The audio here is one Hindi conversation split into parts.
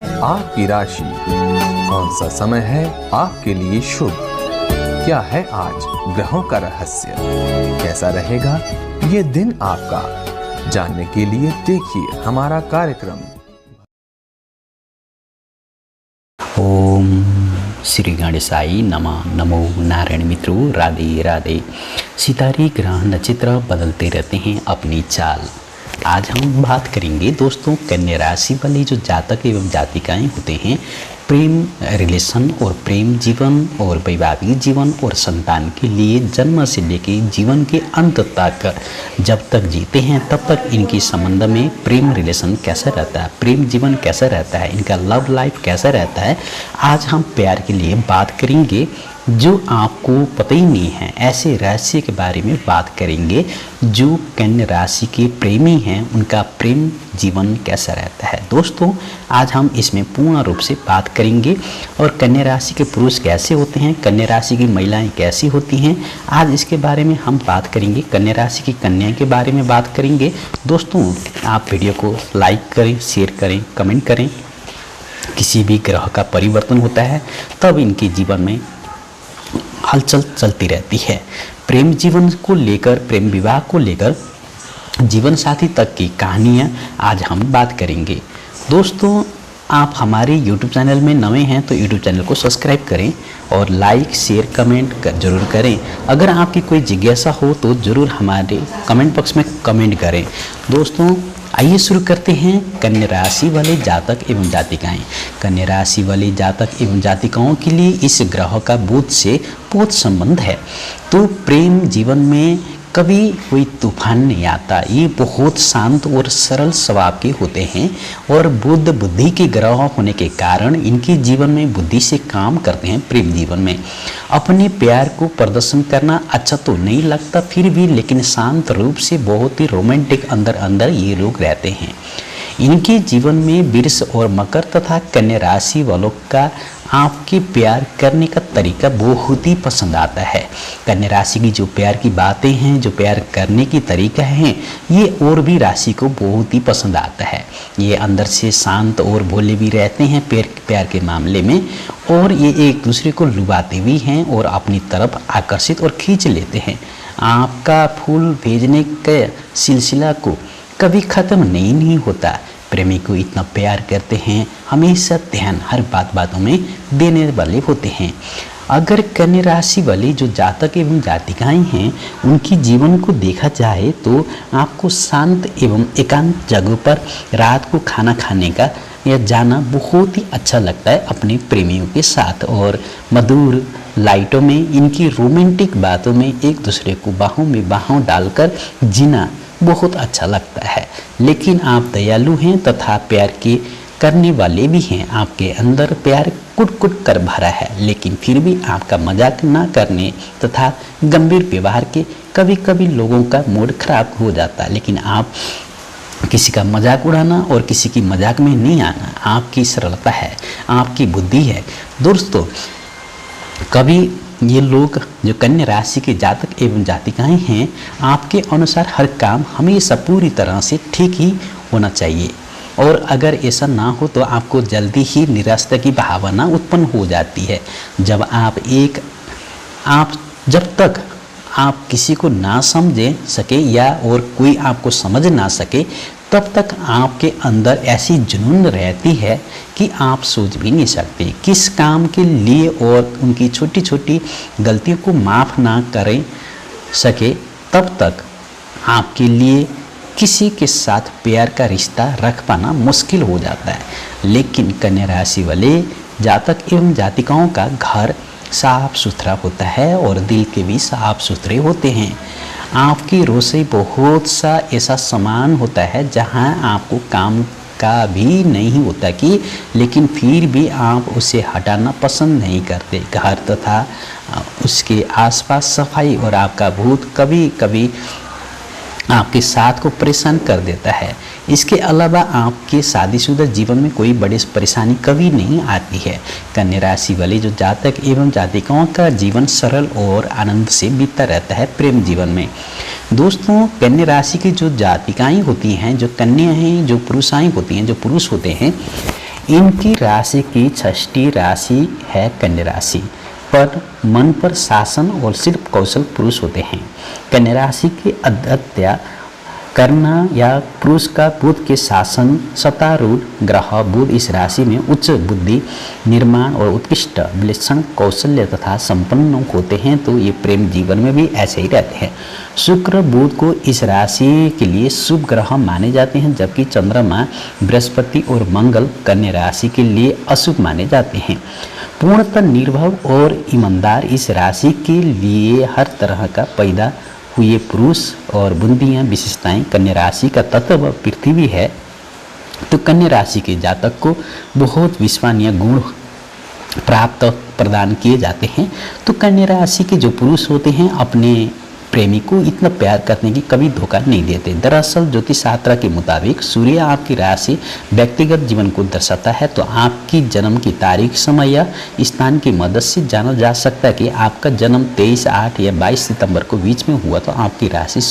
आपकी राशि, कौन सा समय है आपके लिए शुभ, क्या है आज ग्रहों का रहस्य, कैसा रहेगा ये दिन आपका, जानने के लिए देखिए हमारा कार्यक्रम। ओम श्री गणेशाय नमः। नमो नारायण। मित्रों, राधे राधे। सितारे ग्रह नक्षत्र बदलते रहते हैं अपनी चाल। आज हम बात करेंगे दोस्तों, कन्या राशि वाले जो जातक एवं जातिकाएं होते हैं, प्रेम रिलेशन और प्रेम जीवन और वैवाहिक जीवन और संतान के लिए जन्म से लेके जीवन के अंत तक जब तक जीते हैं तब तक इनकी संबंध में प्रेम रिलेशन कैसा रहता है, प्रेम जीवन कैसा रहता है, इनका लव लाइफ कैसा रहता है। आज हम प्यार के लिए बात करेंगे जो आपको पता ही नहीं है, ऐसे रहस्य के बारे में बात करेंगे। जो कन्या राशि के प्रेमी हैं उनका प्रेम जीवन कैसा रहता है। दोस्तों, आज हम इसमें पूर्ण रूप से बात करेंगे। और कन्या राशि के पुरुष कैसे होते हैं, कन्या राशि की महिलाएं कैसी होती हैं, आज इसके बारे में हम बात करेंगे। कन्या राशि की कन्या के बारे में बात करेंगे। दोस्तों, आप वीडियो को लाइक करें, शेयर करें, कमेंट करें। किसी भी ग्रह का परिवर्तन होता है तब इनके जीवन में हलचल चलती रहती है। प्रेम जीवन को लेकर, प्रेम विवाह को लेकर जीवन साथी तक की कहानियाँ आज हम बात करेंगे। दोस्तों, आप हमारे YouTube चैनल में नए हैं तो YouTube चैनल को सब्सक्राइब करें और लाइक शेयर कमेंट जरूर करें। अगर आपकी कोई जिज्ञासा हो तो ज़रूर हमारे कमेंट बॉक्स में कमेंट करें। दोस्तों, आइए शुरू करते हैं। कन्या राशि वाले जातक एवं जातिकाएं। कन्या राशि वाले जातक एवं जातिकाओं के लिए इस ग्रह का बुध से बहुत संबंध है, तो प्रेम जीवन में कभी कोई तूफान नहीं आता। ये बहुत शांत और सरल स्वभाव के होते हैं और बुध बुद्धि के ग्रह होने के कारण इनके जीवन में बुद्धि से काम करते हैं। प्रेम जीवन में अपने प्यार को प्रदर्शन करना अच्छा तो नहीं लगता फिर भी, लेकिन शांत रूप से बहुत ही रोमांटिक अंदर अंदर ये लोग रहते हैं। इनके जीवन में वृष और मकर तथा कन्या राशि वालों का आपके प्यार करने का तरीका बहुत ही पसंद आता है। कन्या राशि की जो प्यार की बातें हैं, जो प्यार करने की तरीका है, ये और भी राशि को बहुत ही पसंद आता है। ये अंदर से शांत और भोले भी रहते हैं प्यार के मामले में, और ये एक दूसरे को लुभाते भी हैं और अपनी तरफ आकर्षित और खींच लेते हैं। आपका फूल भेजने के सिलसिला को कभी ख़त्म नहीं होता। प्रेमी को इतना प्यार करते हैं, हमेशा ध्यान हर बातों में देने वाले होते हैं। अगर कन्या राशि वाले जो जातक एवं जातिकाएं हैं उनकी जीवन को देखा जाए तो आपको शांत एवं एकांत जगहों पर रात को खाना खाने का या जाना बहुत ही अच्छा लगता है अपने प्रेमियों के साथ। और मधुर लाइटों में इनकी रोमांटिक बातों में एक दूसरे को बाहों में बाहों डालकर जीना बहुत अच्छा लगता है। लेकिन आप दयालु हैं तथा प्यार के करने वाले भी हैं। आपके अंदर प्यार कुट कुट कर भरा है, लेकिन फिर भी आपका मजाक ना करने तथा गंभीर व्यवहार के कभी कभी लोगों का मूड खराब हो जाता है। लेकिन आप किसी का मजाक उड़ाना और किसी की मजाक में नहीं आना आपकी सरलता है, आपकी बुद्धि है। दोस्तों, कभी ये लोग जो कन्या राशि के जातक एवं जातिकाएं हैं, आपके अनुसार हर काम हमेशा पूरी तरह से ठीक ही होना चाहिए, और अगर ऐसा ना हो तो आपको जल्दी ही निराशा की भावना उत्पन्न हो जाती है। जब तक आप किसी को ना समझ सके या और कोई आपको समझ ना सके तब तक आपके अंदर ऐसी जुनून रहती है कि आप सोच भी नहीं सकते किस काम के लिए, और उनकी छोटी छोटी गलतियों को माफ़ ना करें सके तब तक आपके लिए किसी के साथ प्यार का रिश्ता रख पाना मुश्किल हो जाता है। लेकिन कन्या राशि वाले जातक एवं जातिकाओं का घर साफ सुथरा होता है और दिल के भी साफ सुथरे होते हैं। आपकी रसोई बहुत सा ऐसा सामान होता है जहां आपको काम का भी नहीं होता कि, लेकिन फिर भी आप उसे हटाना पसंद नहीं करते। घर तथा उसके आसपास सफाई और आपका भूत कभी कभी आपके साथ को परेशान कर देता है। इसके अलावा आपके शादीशुदा जीवन में कोई बड़ी परेशानी कभी नहीं आती है। कन्या राशि वाले जो जातक एवं जातिकाओं का जीवन सरल और आनंद से बीतता रहता है प्रेम जीवन में। दोस्तों, कन्या राशि की जो जातिकाएं होती हैं, जो कन्या हैं, जो पुरुषाएं होती हैं, जो पुरुष होते हैं, इनकी राशि की षष्ठी राशि है कन्या राशि, पर मन पर शासन और सिर्फ कौशल पुरुष होते हैं। कन्या राशि के अध्यत्या करना या पुरुष का बुध के शासन सत्तारूढ़ ग्रह बुध इस राशि में उच्च बुद्धि, निर्माण और उत्कृष्ट विलक्षण कौशल्य तथा संपन्न होते हैं, तो ये प्रेम जीवन में भी ऐसे ही रहते हैं। शुक्र बुध को इस राशि के लिए शुभ ग्रह माने जाते हैं, जबकि चंद्रमा, बृहस्पति और मंगल कन्या राशि के लिए अशुभ माने जाते हैं। पूर्णतः निर्भय और ईमानदार इस राशि के लिए हर तरह का पैदा हुए पुरुष और बुंदियाँ विशेषताएं कन्या राशि का तत्व पृथ्वी है, तो कन्या राशि के जातक को बहुत विश्वसनीय गुण प्राप्त प्रदान किए जाते हैं। तो कन्या राशि के जो पुरुष होते हैं अपने प्रेमी को इतना प्यार करने की कभी धोखा नहीं देते। दरअसल ज्योतिष शास्त्र के मुताबिक सूर्य आपकी राशि व्यक्तिगत जीवन को दर्शाता है, तो आपकी जन्म की तारीख, समय या स्थान की मदद से जाना जा सकता है कि आपका जन्म 23, 8 या 22 सितंबर को बीच में हुआ तो आपकी राशि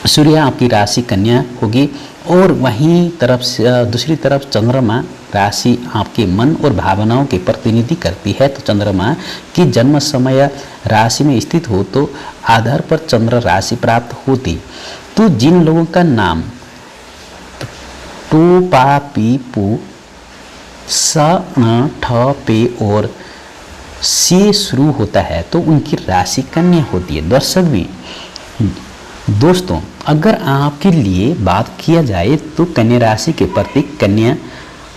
सूर्य आपकी राशि कन्या होगी, और वहीं तरफ से दूसरी तरफ चंद्रमा राशि आपके मन और भावनाओं के प्रतिनिधि करती है। तो चंद्रमा की जन्म समय राशि में स्थित हो तो आधार पर चंद्र राशि प्राप्त होती। तो जिन लोगों का नाम टू पा पी पू स न ठ पे और से शुरू होता है तो उनकी राशि कन्या होती है। दर्शक भी दोस्तों, अगर आपके लिए बात किया जाए तो कन्या राशि के प्रतीक कन्या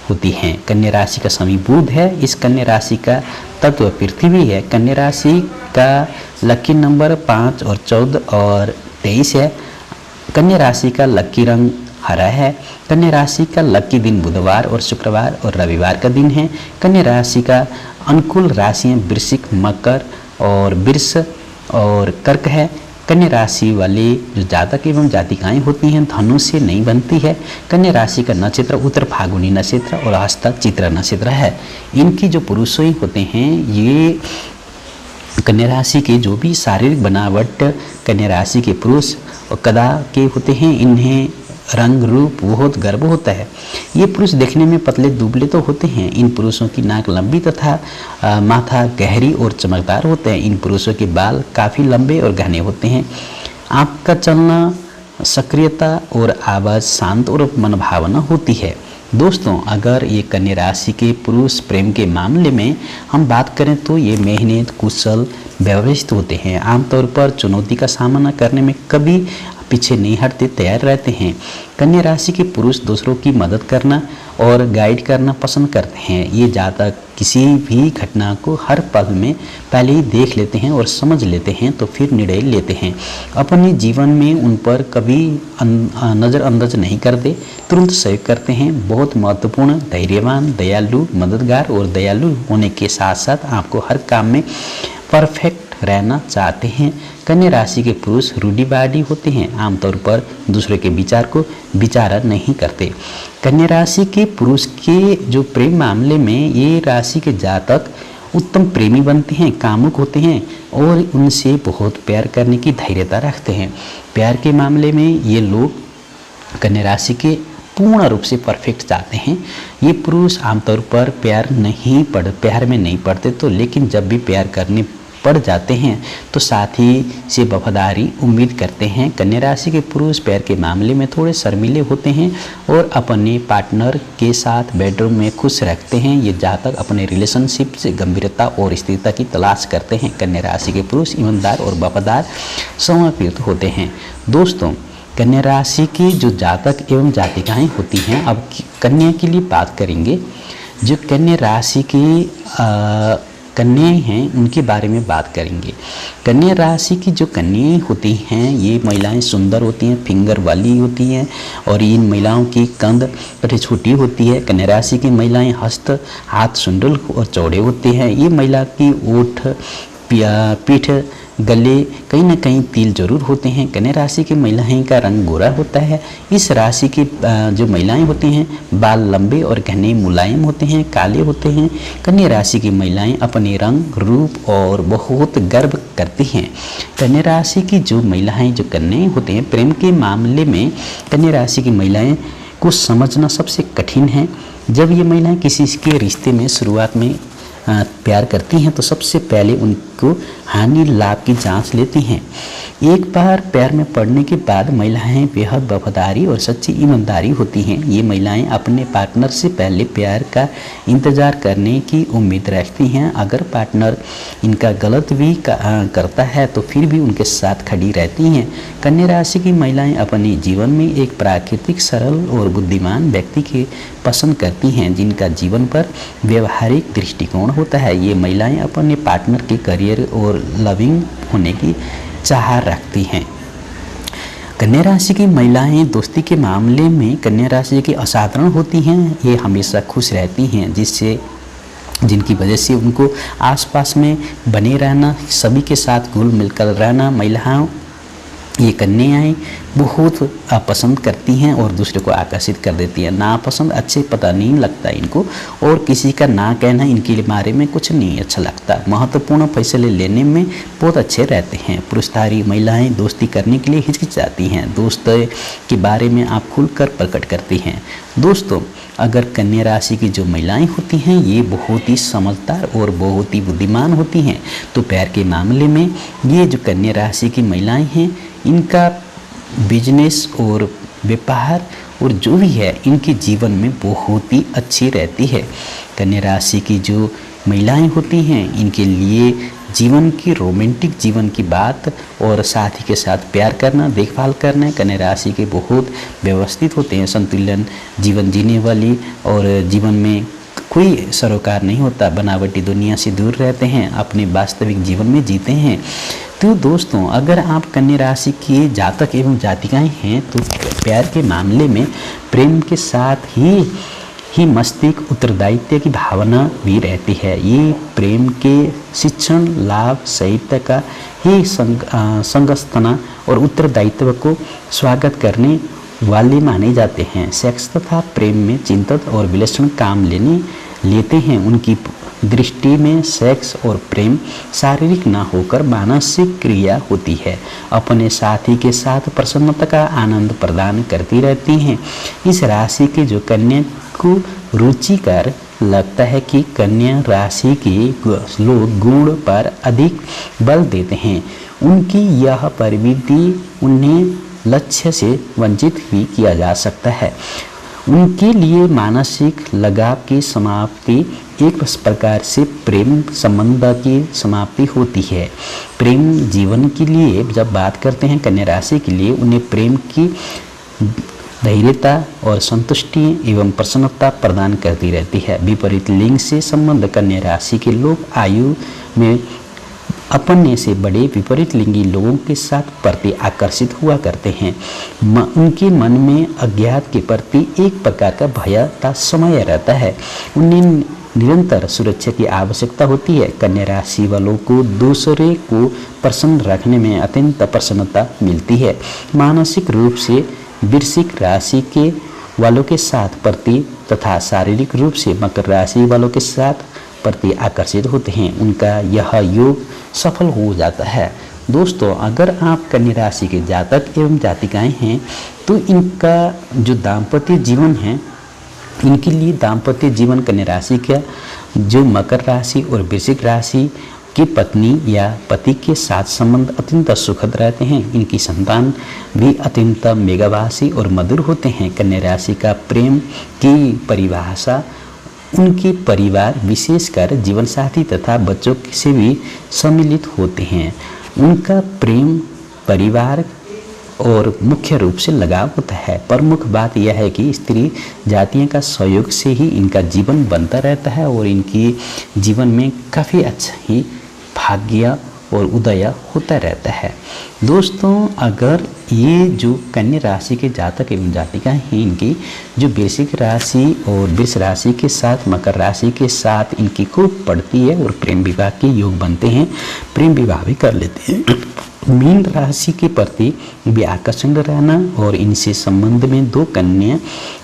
होती हैं। कन्या राशि का स्वामी बुध है। इस कन्या राशि का तत्व पृथ्वी है। कन्या राशि का लकी नंबर 5 और 14 और 23 है। कन्या राशि का लकी रंग हरा है। कन्या राशि का लकी दिन बुधवार और शुक्रवार और रविवार का दिन है। कन्या राशि का अनुकूल राशियाँ वृश्चिक, मकर और वृष और कर्क है। कन्या राशि वाले जो जातक एवं जातिकाएं होती हैं धनु से नहीं बनती है। कन्या राशि का नक्षत्र उत्तर फागुनी नक्षत्र और हस्ता चित्रा नक्षत्र है। इनकी जो पुरुषों होते हैं ये कन्या राशि के जो भी शारीरिक बनावट कन्या राशि के पुरुष कदा के होते हैं, इन्हें रंग रूप बहुत गर्व होता है। ये पुरुष देखने में पतले दुबले तो होते हैं। इन पुरुषों की नाक लंबी तथा माथा गहरी और चमकदार होते हैं। इन पुरुषों के बाल काफ़ी लंबे और घने होते हैं। आपका चलना, सक्रियता और आवाज़ शांत और मनभावना होती है। दोस्तों, अगर ये कन्या राशि के पुरुष प्रेम के मामले में हम बात करें तो ये मेहनत, कुशल, व्यवस्थित होते हैं। आमतौर पर चुनौती का सामना करने में कभी पीछे नहीं हटते, तैयार रहते हैं। कन्या राशि के पुरुष दूसरों की मदद करना और गाइड करना पसंद करते हैं। ये जातक किसी भी घटना को हर पल में पहले ही देख लेते हैं और समझ लेते हैं, तो फिर निर्णय लेते हैं। अपने जीवन में उन पर कभी नज़रअंदाज नहीं करते, तुरंत सहयोग करते हैं। बहुत महत्वपूर्ण, धैर्यवान, दयालु, मददगार और दयालु होने के साथ साथ आपको हर काम में परफेक्ट रहना चाहते हैं। कन्या राशि के पुरुष रूढ़िवादी होते हैं। आमतौर पर दूसरे के विचार को विचारा नहीं करते। कन्या राशि के पुरुष के जो प्रेम मामले में ये राशि के जातक उत्तम प्रेमी बनते हैं, कामुक होते हैं और उनसे बहुत प्यार करने की धैर्यता रखते हैं। प्यार के मामले में ये लोग कन्या राशि के पूर्ण रूप से परफेक्ट चाहते हैं। ये पुरुष आमतौर पर प्यार में नहीं पड़ते, तो लेकिन जब भी प्यार करने पड़ जाते हैं तो साथी से वफादारी उम्मीद करते हैं। कन्या राशि के पुरुष प्यार के मामले में थोड़े शर्मीले होते हैं और अपने पार्टनर के साथ बेडरूम में खुश रखते हैं। ये जातक अपने रिलेशनशिप से गंभीरता और स्थिरता की तलाश करते हैं। कन्या राशि के पुरुष ईमानदार और वफादार समर्पित होते हैं। दोस्तों, कन्या राशि की जो जातक एवं जातिकाएं होती हैं, अब कन्या के लिए बात करेंगे। जो कन्या राशि की कन्याएं हैं उनके बारे में बात करेंगे। कन्या राशि की जो कन्याएं होती हैं ये महिलाएं सुंदर होती हैं, फिंगर वाली होती हैं और इन महिलाओं की कंध छोटी होती है। कन्या राशि की महिलाएं हस्त, हाथ सुंदर और चौड़े होते हैं। ये महिला की ओठ, पीठ, गले कहीं ना कहीं तिल जरूर होते हैं। कन्या राशि की महिलाएं का रंग गोरा होता है। इस राशि की जो महिलाएं होती हैं बाल लंबे और घने मुलायम होते हैं, काले होते हैं। कन्या राशि की महिलाएं अपने रंग, रूप और बहुत गर्व करती हैं। कन्या राशि की जो महिलाएं, जो कन्याएं होती हैं, प्रेम के मामले में कन्या राशि की महिलाएं को समझना सबसे कठिन है। जब ये महिलाएं किसी के रिश्ते में शुरुआत में प्यार करती हैं तो सबसे पहले उनको हानि लाभ की जांच लेती हैं। एक बार प्यार में पड़ने के बाद महिलाएं बेहद वफादारी और सच्ची ईमानदारी होती हैं। ये महिलाएं अपने पार्टनर से पहले प्यार का इंतज़ार करने की उम्मीद रखती हैं। अगर पार्टनर इनका गलत भी करता है तो फिर भी उनके साथ खड़ी रहती हैं। कन्या राशि की महिलाएं अपने जीवन में एक प्राकृतिक, सरल और बुद्धिमान व्यक्ति के पसंद करती हैं जिनका जीवन पर व्यवहारिक दृष्टिकोण होता है। ये महिलाएं अपने पार्टनर के करियर और लविंग होने की चाह रखती हैं। कन्या राशि की महिलाएं दोस्ती के मामले में कन्या राशि की असाधारण होती हैं। ये हमेशा खुश रहती हैं जिनकी वजह से उनको आसपास में बने रहना, सभी के साथ घुल मिलकर रहना महिलाओं ये कन्याएं बहुत पसंद करती हैं और दूसरे को आकर्षित कर देती हैं। नापसंद अच्छे पता नहीं लगता इनको, और किसी का ना कहना इनके बारे में कुछ नहीं अच्छा लगता। महत्वपूर्ण फैसले लेने में बहुत अच्छे रहते हैं। पुरुषधारी महिलाएं दोस्ती करने के लिए हिचकिचाती हैं। दोस्त के बारे में आप खुलकर प्रकट करती हैं। दोस्तों, अगर कन्या राशि की जो महिलाएं होती हैं ये बहुत ही समझदार और बहुत ही बुद्धिमान होती हैं, तो प्यार के मामले में ये जो कन्या राशि की महिलाएं हैं इनका बिजनेस और व्यापार और जो भी है इनके जीवन में बहुत ही अच्छी रहती है। कन्या राशि की जो महिलाएं होती हैं इनके लिए जीवन की, रोमांटिक जीवन की बात और साथी के साथ प्यार करना, देखभाल करना कन्या राशि के बहुत व्यवस्थित होते हैं। संतुलन जीवन जीने वाली और जीवन में कोई सरोकार नहीं होता, बनावटी दुनिया से दूर रहते हैं, अपने वास्तविक जीवन में जीते हैं। तो दोस्तों, अगर आप कन्या राशि के जातक एवं जातिकाएं हैं तो प्यार के मामले में प्रेम के साथ ही मस्तिष्क उत्तरदायित्व की भावना भी रहती है। ये प्रेम के शिक्षण, लाभ, साहित्य का ही संगस्थना और उत्तरदायित्व को स्वागत करने वाले माने जाते हैं। सेक्स तथा प्रेम में चिंतित और विलक्षण काम लेते हैं। उनकी दृष्टि में सेक्स और प्रेम शारीरिक न होकर मानसिक क्रिया होती है। अपने साथी के साथ प्रसन्नता का आनंद प्रदान करती रहती हैं। इस राशि के जो कन्या को रुचिकर लगता है कि कन्या राशि के लोग गुण पर अधिक बल देते हैं। उनकी यह प्रवृत्ति उन्हें लक्ष्य से वंचित भी किया जा सकता है। उनके लिए मानसिक लगाव की समाप्ति एक प्रकार से प्रेम संबंध की समाप्ति होती है। प्रेम जीवन के लिए जब बात करते हैं कन्या राशि के लिए, उन्हें प्रेम की धैर्यता और संतुष्टि एवं प्रसन्नता प्रदान करती रहती है। विपरीत लिंग से संबंध कन्या राशि के लोग आयु में अपने से बड़े विपरीत लिंगी लोगों के साथ प्रति आकर्षित हुआ करते हैं। उनके मन में अज्ञात के प्रति एक प्रकार का भय का समय रहता है। उन्हें निरंतर सुरक्षा की आवश्यकता होती है। कन्या राशि वालों को दूसरे को प्रसन्न रखने में अत्यंत प्रसन्नता मिलती है। मानसिक रूप से वृश्चिक राशि के वालों के साथ प्रति तथा शारीरिक रूप से मकर राशि वालों के साथ प्रति आकर्षित होते हैं। उनका यह योग सफल हो जाता है। दोस्तों, अगर आप कन्या राशि के जातक एवं जातिकाएं हैं तो इनका जो दाम्पत्य जीवन है, इनके लिए दाम्पत्य जीवन कन्या राशि का जो मकर राशि और वृश्चिक राशि की पत्नी या पति के साथ संबंध अत्यंत सुखद रहते हैं। इनकी संतान भी अत्यंत मेघभाषी और मधुर होते हैं। कन्या राशि का प्रेम की परिभाषा उनके परिवार, विशेषकर जीवन साथी तथा बच्चों से भी सम्मिलित होते हैं। उनका प्रेम परिवार और मुख्य रूप से लगाव होता है। प्रमुख बात यह है कि स्त्री जातियों का सहयोग से ही इनका जीवन बनता रहता है और इनकी जीवन में काफ़ी अच्छा ही भाग्य और उदय होता रहता है। दोस्तों, अगर ये जो कन्या राशि के जातक एवं जातिका हैं, इनकी जो वृश्चिक राशि और वृष राशि के साथ मकर राशि के साथ इनकी खूब पड़ती है और प्रेम विवाह के योग बनते हैं, प्रेम विवाह भी कर लेते हैं। मीन राशि के प्रति भी आकर्षण रहना और इनसे संबंध में दो कन्या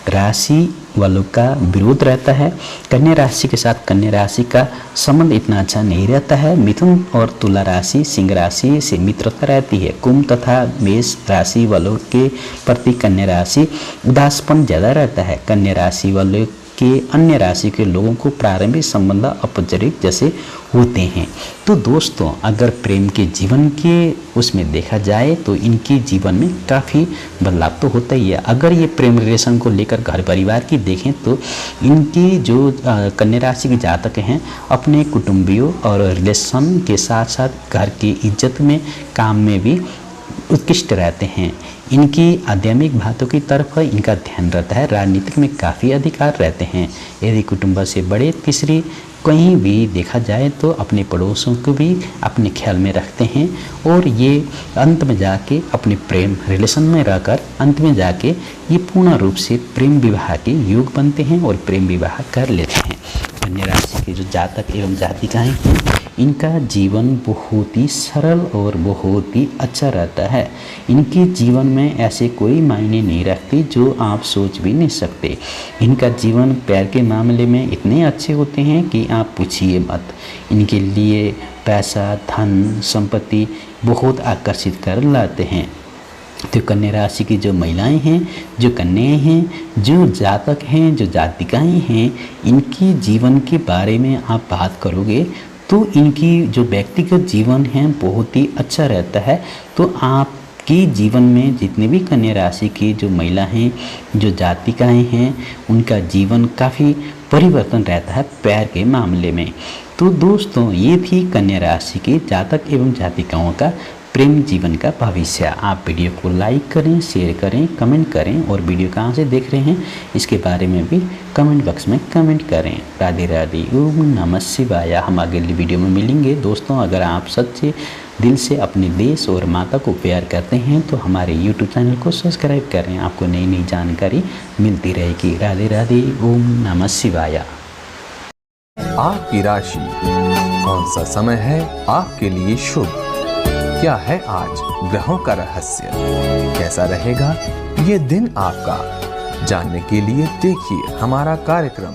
राशि वालों का विरोध रहता है। कन्या राशि के साथ कन्या राशि का संबंध इतना अच्छा नहीं रहता है। मिथुन और तुला राशि, सिंह राशि से मित्रता रहती है। कुंभ तथा मेष राशि वालों के प्रति कन्या राशि उदासपन ज़्यादा रहता है। कन्या राशि वालों के अन्य राशि के लोगों को प्रारंभिक संबंध औपचारिक जैसे होते हैं। तो दोस्तों अगर प्रेम के जीवन के उसमें देखा जाए तो इनके जीवन में काफ़ी बदलाव तो होता ही है। अगर ये प्रेम रिलेशन को लेकर घर परिवार की देखें तो इनकी जो कन्या राशि के जातक हैं अपने कुटुंबियों और रिलेशन के साथ साथ घर की इज्जत में, काम में भी उत्कृष्ट रहते हैं। इनकी आध्यात्मिक बातों की तरफ इनका ध्यान रहता है। राजनीतिक में काफ़ी अधिकार रहते हैं। यदि कुटुंब से बड़े तीसरी कहीं भी देखा जाए तो अपने पड़ोसों को भी अपने ख्याल में रखते हैं और ये अंत में जाके अपने प्रेम रिलेशन में रहकर अंत में जाके ये पूर्ण रूप से प्रेम विवाह के योग बनते हैं और प्रेम विवाह कर लेते हैं। कन्या राशि के जो जातक एवं जातिकाएं हैं इनका जीवन बहुत ही सरल और बहुत ही अच्छा रहता है। इनके जीवन में ऐसे कोई मायने नहीं रखते जो आप सोच भी नहीं सकते। इनका जीवन प्यार के मामले में इतने अच्छे होते हैं कि आप पूछिए मत। इनके लिए पैसा, धन, संपत्ति बहुत आकर्षित कर लाते हैं। तो कन्या राशि की जो महिलाएं हैं, जो कन्याएं हैं, जो जातक हैं, जो जातिकाएं हैं, इनकी जीवन के बारे में आप बात करोगे तो इनकी जो व्यक्तिगत जीवन है बहुत ही अच्छा रहता है। तो आपके जीवन में जितने भी कन्या राशि की जो महिला हैं, जो जातिकाएं हैं, उनका जीवन काफ़ी परिवर्तन रहता है प्यार के मामले में। तो दोस्तों ये थी कन्या राशि के जातक एवं जातिकाओं का प्रेम जीवन का भविष्य। आप वीडियो को लाइक करें, शेयर करें, कमेंट करें और वीडियो कहाँ से देख रहे हैं इसके बारे में भी कमेंट बॉक्स में कमेंट करें। राधे राधे, ओम नमः शिवाय। हम अगली वीडियो में मिलेंगे। दोस्तों अगर आप सच्चे दिल से अपने देश और माता को प्यार करते हैं तो हमारे YouTube चैनल को सब्सक्राइब करें। आपको नई नई जानकारी मिलती रहेगी। राधे राधे, ओम नमः शिवाय। आपकी राशि कौन सा समय है आपके लिए शुभ? क्या है आज ग्रहों का रहस्य? कैसा रहेगा ये दिन आपका? जानने के लिए देखिए हमारा कार्यक्रम